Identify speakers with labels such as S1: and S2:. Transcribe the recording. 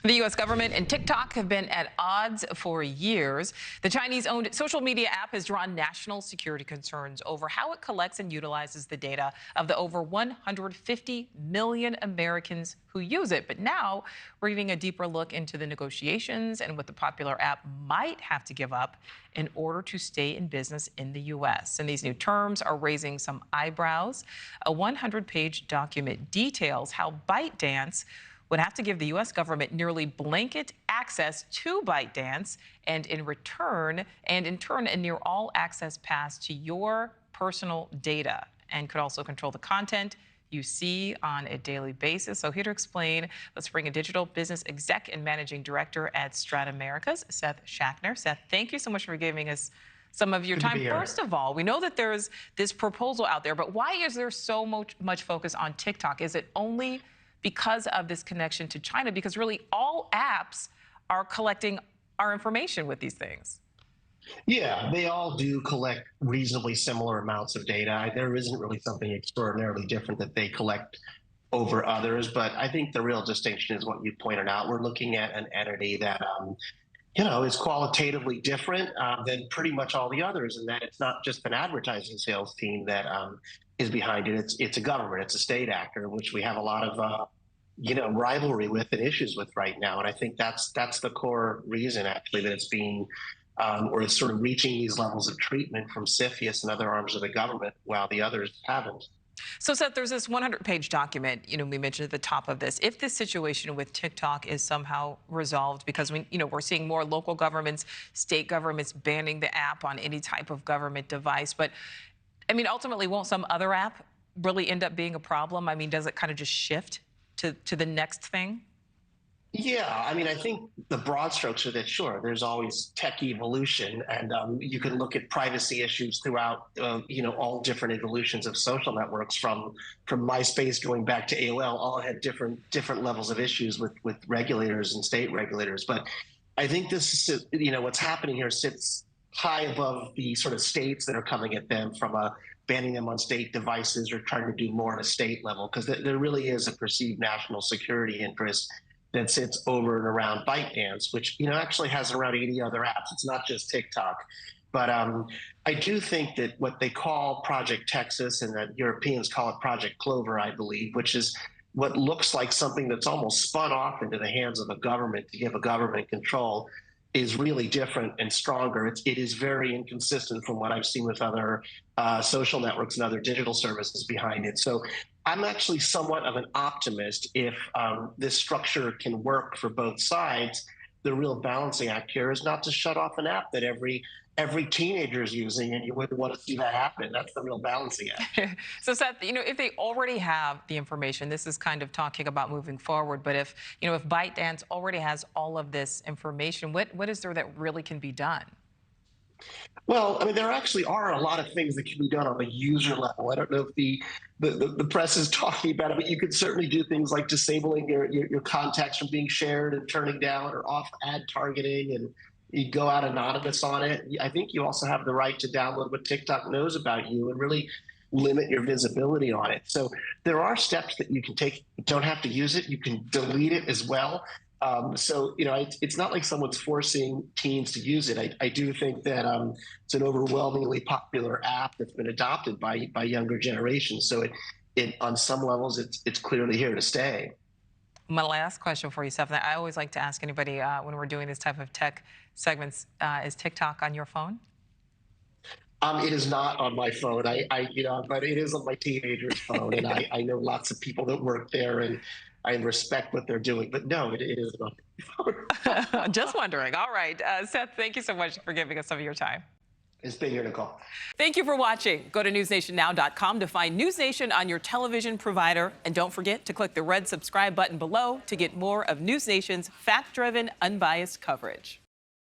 S1: The U.S. government and TikTok have been at odds for years. The Chinese-owned social media app has drawn national security concerns over how it collects and utilizes the data of the over 150 million Americans who use it. But now we're getting a deeper look into the negotiations and what the popular app might have to give up in order to stay in business in the U.S. And these new terms are raising some eyebrows. A 100-page document details how ByteDance would have to give the U.S. government nearly blanket access to ByteDance and in turn, a near all access pass to your personal data, and could also control the content you see on a daily basis. So here to explain, let's bring a digital business exec and managing director at Strata Americas, Seth Schackner. Seth, thank you so much for giving us some of your time. First of all, we know that there's this proposal out there, but why is there so much focus on TikTok? Is it only because of this connection to China? Because really all apps are collecting our information with these things.
S2: Yeah, they all do collect reasonably similar amounts of data. There isn't really something extraordinarily different that they collect over others, but I think the real distinction is what you pointed out. We're looking at an entity that is qualitatively different than pretty much all the others, in that it's not just an advertising sales team that is behind it. It's a government, it's a state actor, which we have a lot of rivalry with and issues with right now. And I think that's the core reason, actually, that it's being or it's sort of reaching these levels of treatment from CFIUS and other arms of the government, while the others haven't.
S1: So, Seth, there's this 100-page document, we mentioned at the top of this. If this situation with TikTok is somehow resolved, because we're seeing more local governments, state governments banning the app on any type of government device. But, ultimately, won't some other app really end up being a problem? Does it kind of just shift to the next thing?
S2: Yeah, I think the broad strokes are that, sure, there's always tech evolution, and you can look at privacy issues throughout, all different evolutions of social networks, from MySpace going back to AOL, all had different levels of issues with regulators and state regulators. But I think this is, what's happening here sits high above the sort of states that are coming at them from banning them on state devices or trying to do more at a state level, because there really is a perceived national security interest that sits over and around ByteDance, which actually has around 80 other apps. It's not just TikTok. But I do think that what they call Project Texas, and that Europeans call it Project Clover, I believe, which is what looks like something that's almost spun off into the hands of a government to give a government control, is really different and stronger. It is very inconsistent from what I've seen with other social networks and other digital services behind it. So I'm actually somewhat of an optimist if this structure can work for both sides. The real balancing act here is not to shut off an app that every teenager is using, and you wouldn't want to see that happen. That's the real balancing act.
S1: So, Seth, if they already have the information, this is kind of talking about moving forward, but if ByteDance already has all of this information, what is there that really can be done?
S2: Well, there actually are a lot of things that can be done on the user level. I don't know if the press is talking about it, but you could certainly do things like disabling your contacts from being shared and turning down, or off ad targeting, and you go out anonymous on it. I think you also have the right to download what TikTok knows about you and really limit your visibility on it. So there are steps that you can take. You don't have to use it. You can delete it as well. It's not like someone's forcing teens to use it. I do think that it's an overwhelmingly popular app that's been adopted by younger generations. So it on some levels, it's clearly here to stay.
S1: My last question for you, Seth, I always like to ask anybody when we're doing this type of tech segments, is TikTok on your phone?
S2: It is not on my phone. But it is on my teenager's phone, and I know lots of people that work there, and I respect what they're doing. But no, it isn't on my phone.
S1: Just wondering. All right, Seth, thank you so much for giving us some of your time.
S2: It's been here, Nichole.
S1: Thank you for watching. Go to newsnationnow.com to find News Nation on your television provider. And don't forget to click the red subscribe button below to get more of News Nation's fact-driven, unbiased coverage.